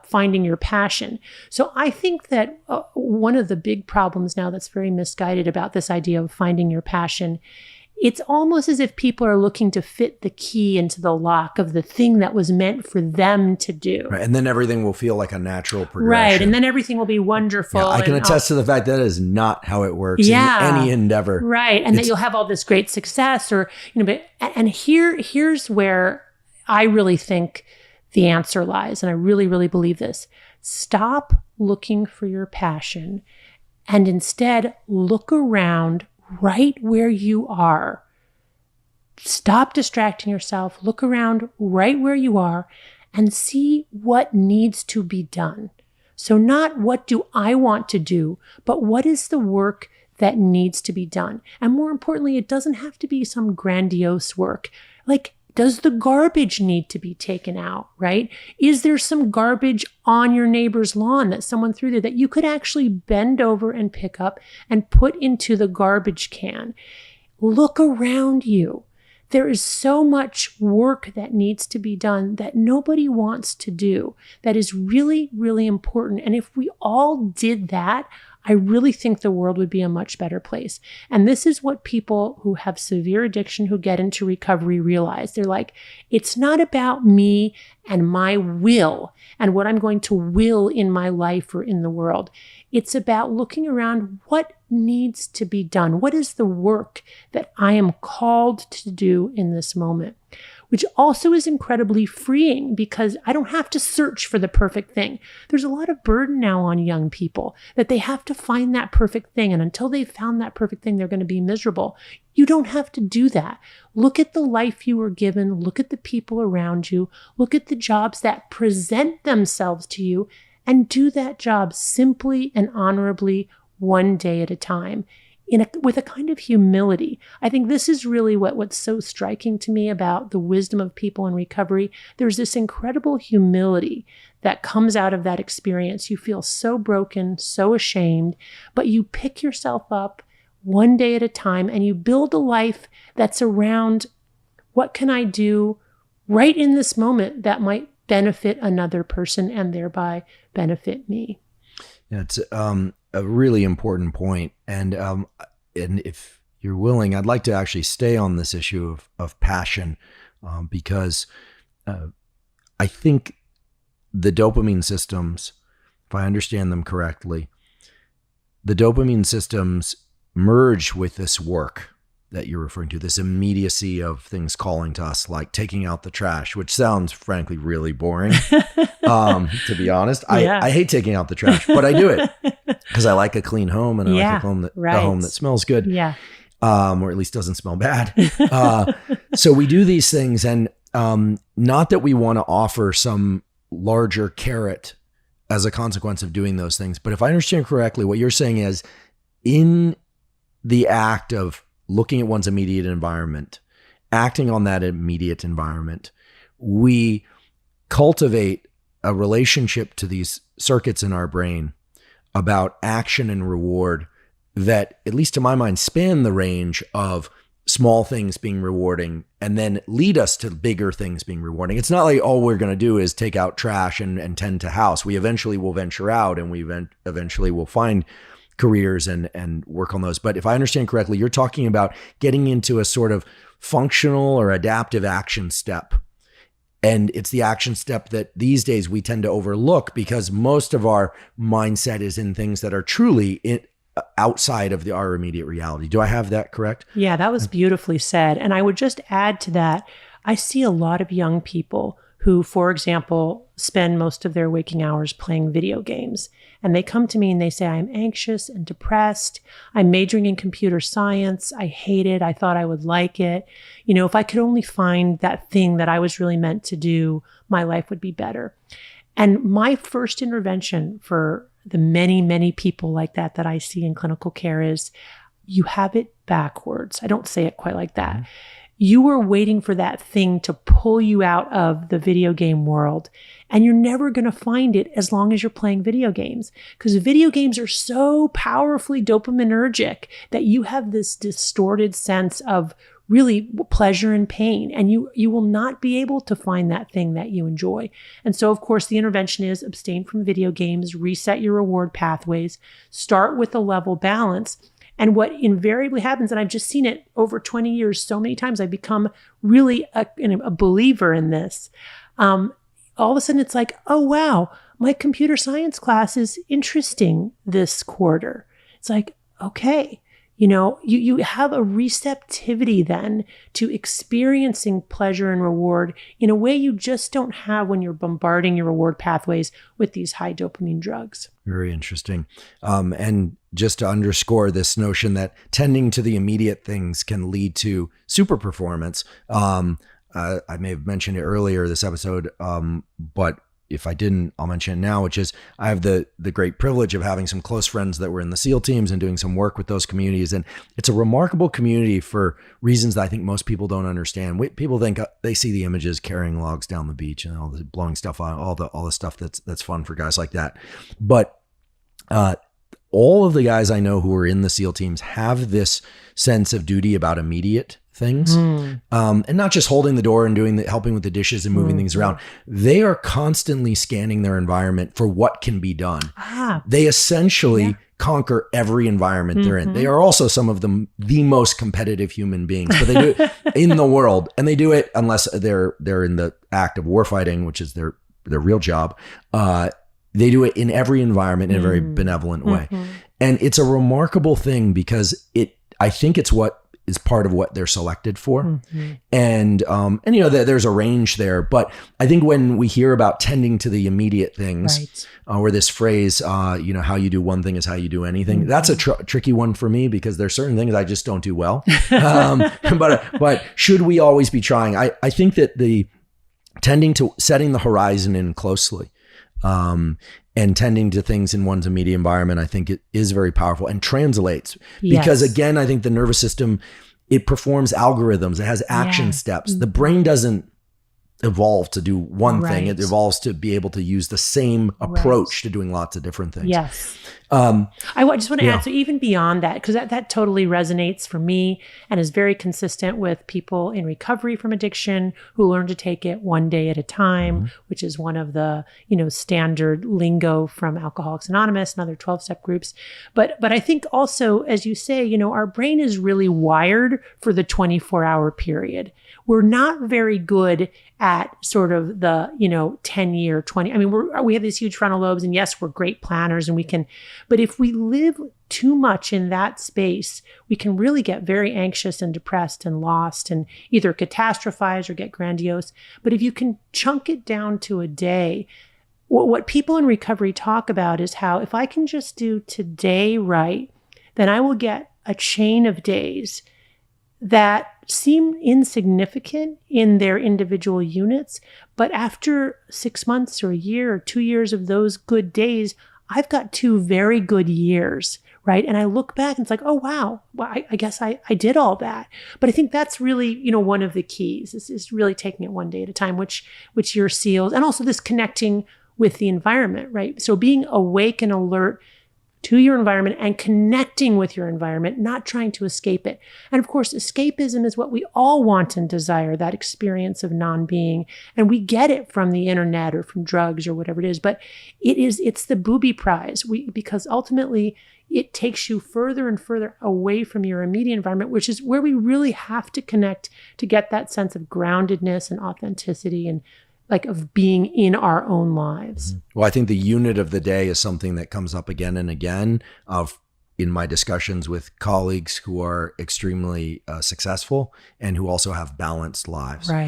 finding your passion. So I think that one of the big problems now that's very misguided about this idea of finding your passion, it's almost as if people are looking to fit the key into the lock of the thing that was meant for them to do. Right. And then everything will feel like a natural progression. Right. And then everything will be wonderful. Yeah, I can attest to the fact that is not how it works in any endeavor. Right. And that you'll have all this great success and here's where I really think the answer lies. And I really, really believe this. Stop looking for your passion and instead look around right where you are. Stop distracting yourself. Look around right where you are and see what needs to be done. So not what do I want to do, but what is the work that needs to be done? And more importantly, it doesn't have to be some grandiose work. Like, does the garbage need to be taken out, right? Is there some garbage on your neighbor's lawn that someone threw there that you could actually bend over and pick up and put into the garbage can? Look around you. There is so much work that needs to be done that nobody wants to do that is really, really important. And if we all did that, I really think the world would be a much better place. And this is what people who have severe addiction who get into recovery realize. They're like, it's not about me and my will and what I'm going to will in my life or in the world. It's about looking around what needs to be done. What is the work that I am called to do in this moment? Which also is incredibly freeing because I don't have to search for the perfect thing. There's a lot of burden now on young people that they have to find that perfect thing. And until they've found that perfect thing, they're going to be miserable. You don't have to do that. Look at the life you were given. Look at the people around you. Look at the jobs that present themselves to you and do that job simply and honorably one day at a time. With a kind of humility. I think this is really what's so striking to me about the wisdom of people in recovery. There's this incredible humility that comes out of that experience. You feel so broken, so ashamed, but you pick yourself up one day at a time and you build a life that's around what can I do right in this moment that might benefit another person and thereby benefit me. Yeah, it's a really important point. And if you're willing, I'd like to actually stay on this issue of passion because I think the dopamine systems, if I understand them correctly, the dopamine systems merge with this work that you're referring to, this immediacy of things calling to us, like taking out the trash, which sounds frankly really boring. To be honest, I hate taking out the trash, but I do it because I like a clean home and I like a home that smells good. Yeah. Or at least doesn't smell bad. So we do these things, and not that we want to offer some larger carrot as a consequence of doing those things. But if I understand correctly, what you're saying is in the act of looking at one's immediate environment, acting on that immediate environment, we cultivate a relationship to these circuits in our brain about action and reward that, at least to my mind, span the range of small things being rewarding and then lead us to bigger things being rewarding. It's not like all we're going to do is take out trash and tend to house. We eventually will venture out and we eventually will find careers and work on those. But if I understand correctly, you're talking about getting into a sort of functional or adaptive action step. And it's the action step that these days we tend to overlook because most of our mindset is in things that are truly outside of our immediate reality. Do I have that correct? Yeah, that was beautifully said. And I would just add to that, I see a lot of young people who, for example, spend most of their waking hours playing video games. And they come to me and they say, I'm anxious and depressed. I'm majoring in computer science. I hate it. I thought I would like it. You know, if I could only find that thing that I was really meant to do, my life would be better. And my first intervention for the many, many people like that I see in clinical care is, you have it backwards. I don't say it quite like that. Mm-hmm. You were waiting for that thing to pull you out of the video game world, and you're never going to find it as long as you're playing video games, because video games are so powerfully dopaminergic that you have this distorted sense of really pleasure and pain. And you will not be able to find that thing that you enjoy. And so, of course, the intervention is abstain from video games, reset your reward pathways, start with a level balance. And what invariably happens, and I've just seen it over 20 years so many times, I've become really a believer in this. All of a sudden, it's like, oh, wow, my computer science class is interesting this quarter. It's like, okay, you have a receptivity then to experiencing pleasure and reward in a way you just don't have when you're bombarding your reward pathways with these high dopamine drugs. Very interesting. And just to underscore this notion that tending to the immediate things can lead to super performance. I may have mentioned it earlier this episode, but if I didn't, I'll mention it now, which is I have the great privilege of having some close friends that were in the SEAL teams and doing some work with those communities. And it's a remarkable community for reasons that I think most people don't understand. People think they see the images carrying logs down the beach and all the blowing stuff on, all the stuff that's fun for guys like that. But all of the guys I know who are in the SEAL teams have this sense of duty about immediate things, and not just holding the door and helping with the dishes and moving things around. They are constantly scanning their environment for what can be done. They essentially conquer every environment they're in. They are also some of the most competitive human beings, but they do it in the world, and they do it unless they're in the act of warfighting, which is their real job. They do it in every environment in a very benevolent way. And it's a remarkable thing because I think it's what is part of what they're selected for. And there's a range there, but I think when we hear about tending to the immediate things, or this phrase, how you do one thing is how you do anything, that's a tricky one for me because there's certain things I just don't do well. But should we always be trying? I think that the tending to setting the horizon in closely, and tending to things in one's immediate environment, I think it is very powerful and translates because again, I think the nervous system, it performs algorithms. It has action steps. The brain doesn't evolve to do one thing. It evolves to be able to use the same approach to doing lots of different things. Yes. I just want to add, so even beyond that, because that totally resonates for me and is very consistent with people in recovery from addiction who learn to take it one day at a time, which is one of the, standard lingo from Alcoholics Anonymous and other 12-step groups. But I think also, as you say, our brain is really wired for the 24-hour period. We're not very good at sort of the, 10-year, 20. I mean, we have these huge frontal lobes, and yes, we're great planners and we can, but if we live too much in that space, we can really get very anxious and depressed and lost and either catastrophize or get grandiose. But if you can chunk it down to a day, what people in recovery talk about is how if I can just do today right, then I will get a chain of days that seem insignificant in their individual units. But after 6 months or a year or 2 years of those good days, I've got 2 very good years, right? And I look back and it's like, oh, wow, well, I guess I did all that. But I think that's really, one of the keys is really taking it one day at a time, which your SEALs, and also this connecting with the environment, right? So being awake and alert to your environment and connecting with your environment, not trying to escape it. And of course, escapism is what we all want and desire, that experience of non-being. And we get it from the internet or from drugs or whatever it is, but it's the booby prize because ultimately it takes you further and further away from your immediate environment, which is where we really have to connect to get that sense of groundedness and authenticity and of being in our own lives. Well, I think the unit of the day is something that comes up again and again in my discussions with colleagues who are extremely successful and who also have balanced lives. Right.